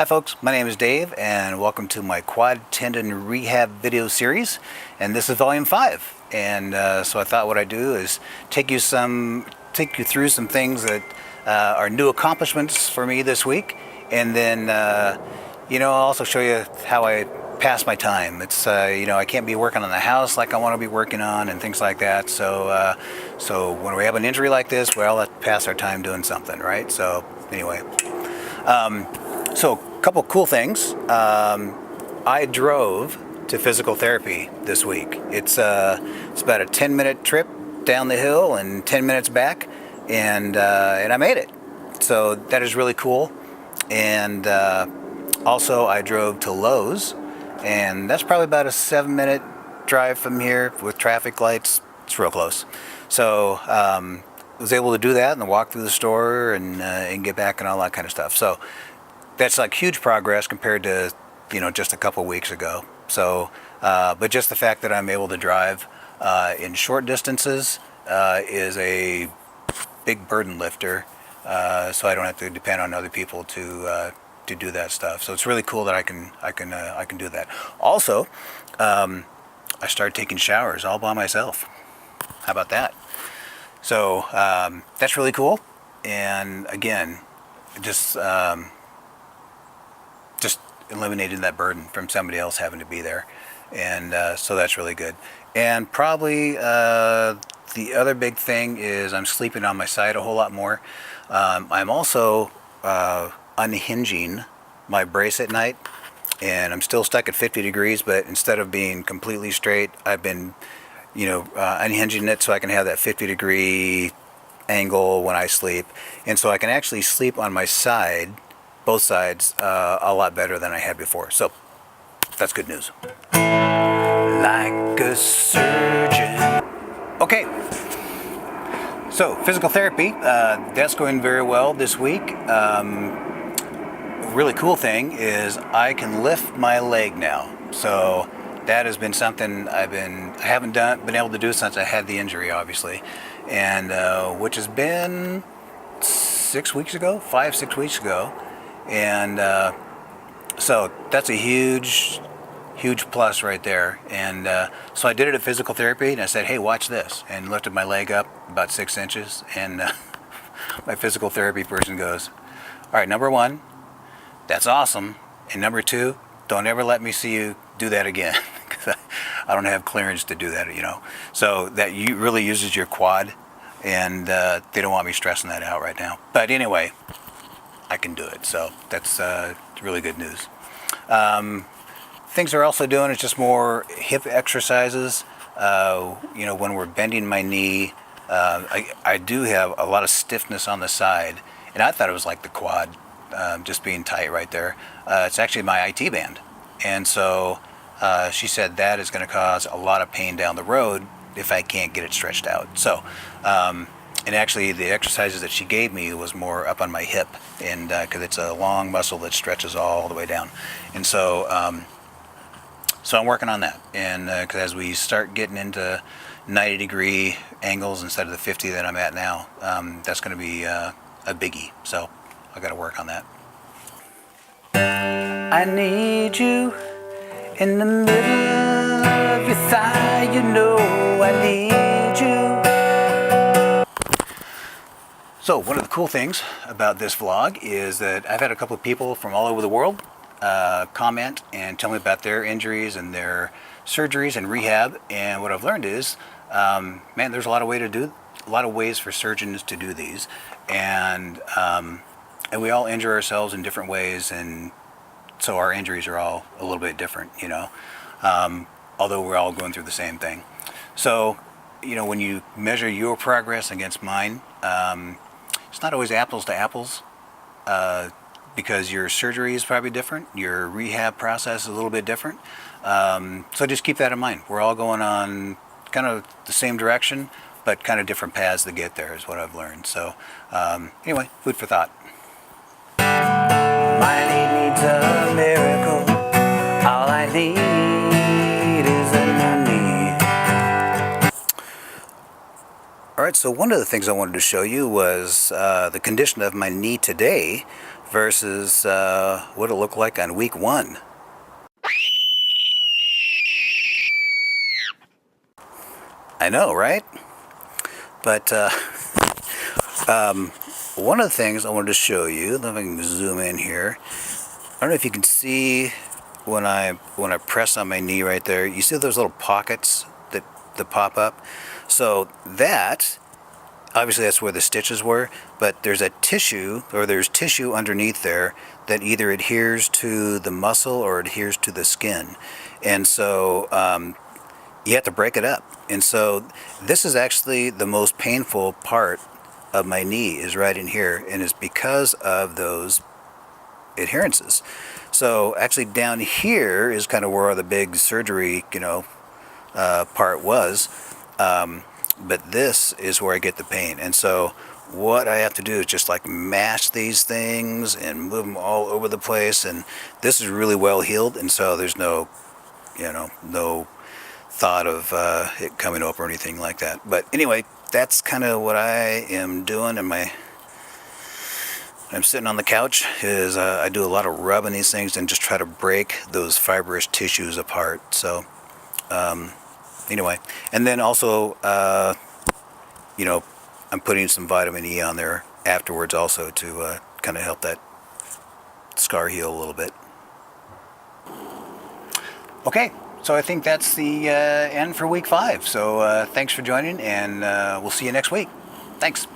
Hi folks, my name is Dave and welcome to my quad tendon rehab video series, and this is volume 5. And so I thought what I'd do is take you through some things that are new accomplishments for me this week, and then I'll also show you how I pass my time. It's I can't be working on the house like I want to be working on and things like that. So when we have an injury like this, well, let's pass our time doing something, right? So anyway. So a couple cool things. I drove to physical therapy this week. It's about a 10-minute trip down the hill and 10 minutes back, and I made it. So that is really cool. And also I drove to Lowe's, and that's probably about a 7-minute drive from here with traffic lights. It's real close. So was able to do that and walk through the store and get back and all that kind of stuff. So that's like huge progress compared to just a couple weeks ago. So but just the fact that I'm able to drive in short distances is a big burden lifter, so I don't have to depend on other people to do that stuff. So it's really cool that I can do that. Also, I started taking showers all by myself. How about that? So that's really cool. And again, just eliminating that burden from somebody else having to be there, and so that's really good. And probably the other big thing is I'm sleeping on my side a whole lot more. I'm also unhinging my brace at night, and I'm still stuck at 50 degrees, but instead of being completely straight, I've been unhinging it so I can have that 50-degree angle when I sleep, and so I can actually sleep on my side, both sides, a lot better than I had before. So that's good news. Like a surgeon. Okay, so physical therapy, that's going very well this week. Really cool thing is I can lift my leg now. So that has been something I haven't been able to do since I had the injury, obviously, and which has been 5-6 weeks ago. And so that's a huge plus right there. And so I did it at physical therapy, and I said, hey, watch this, and lifted my leg up about 6 inches, and my physical therapy person goes, all right, number 1, that's awesome, and number 2, don't ever let me see you do that again, because I don't have clearance to do that, So that really uses your quad, and they don't want me stressing that out right now. But anyway, I can do it, so that's really good news. Things we're also doing is just more hip exercises. When we're bending my knee, I do have a lot of stiffness on the side, and I thought it was like the quad just being tight right there. It's actually my IT band, and so she said that is going to cause a lot of pain down the road if I can't get it stretched out. So and actually the exercises that she gave me was more up on my hip, and because it's a long muscle that stretches all the way down, and so I'm working on that, and because as we start getting into 90-degree angles instead of the 50 that I'm at now, that's going to be a biggie, so I got to work on that. I need you in the middle of your thigh, I need you. So one of the cool things about this vlog is that I've had a couple of people from all over the world comment and tell me about their injuries and their surgeries and rehab. And what I've learned is, there's a lot of ways for surgeons to do these, and we all injure ourselves in different ways, and so our injuries are all a little bit different, although we're all going through the same thing. So, when you measure your progress against mine, it's not always apples to apples, because your surgery is probably different, your rehab process is a little bit different. So just keep that in mind. We're all going on kind of the same direction, but kind of different paths to get there is what I've learned. So anyway, food for thought. My knee needs a miracle. All I need is a new knee. All right, so one of the things I wanted to show you was the condition of my knee today versus what it looked like on week 1. I know, right? But one of the things I wanted to show you, let me zoom in here. I don't know if you can see when I press on my knee right there. You see those little pockets that pop up? So that, obviously that's where the stitches were, but there's a tissue, or there's tissue underneath there that either adheres to the muscle or adheres to the skin. And so you have to break it up. And so this is actually the most painful part of my knee, is right in here, and it's because of those adherences. So actually down here is kind of where the big surgery, part was. But this is where I get the pain. And so what I have to do is just like mash these things and move them all over the place. And this is really well healed, and so there's no thought of it coming up or anything like that. But anyway, that's kind of what I am doing. And I'm sitting on the couch is I do a lot of rubbing these things and just try to break those fibrous tissues apart. So anyway, and then also I'm putting some vitamin E on there afterwards also to kind of help that scar heal a little bit. Okay, so I think that's the end for week 5. So thanks for joining, and we'll see you next week. Thanks.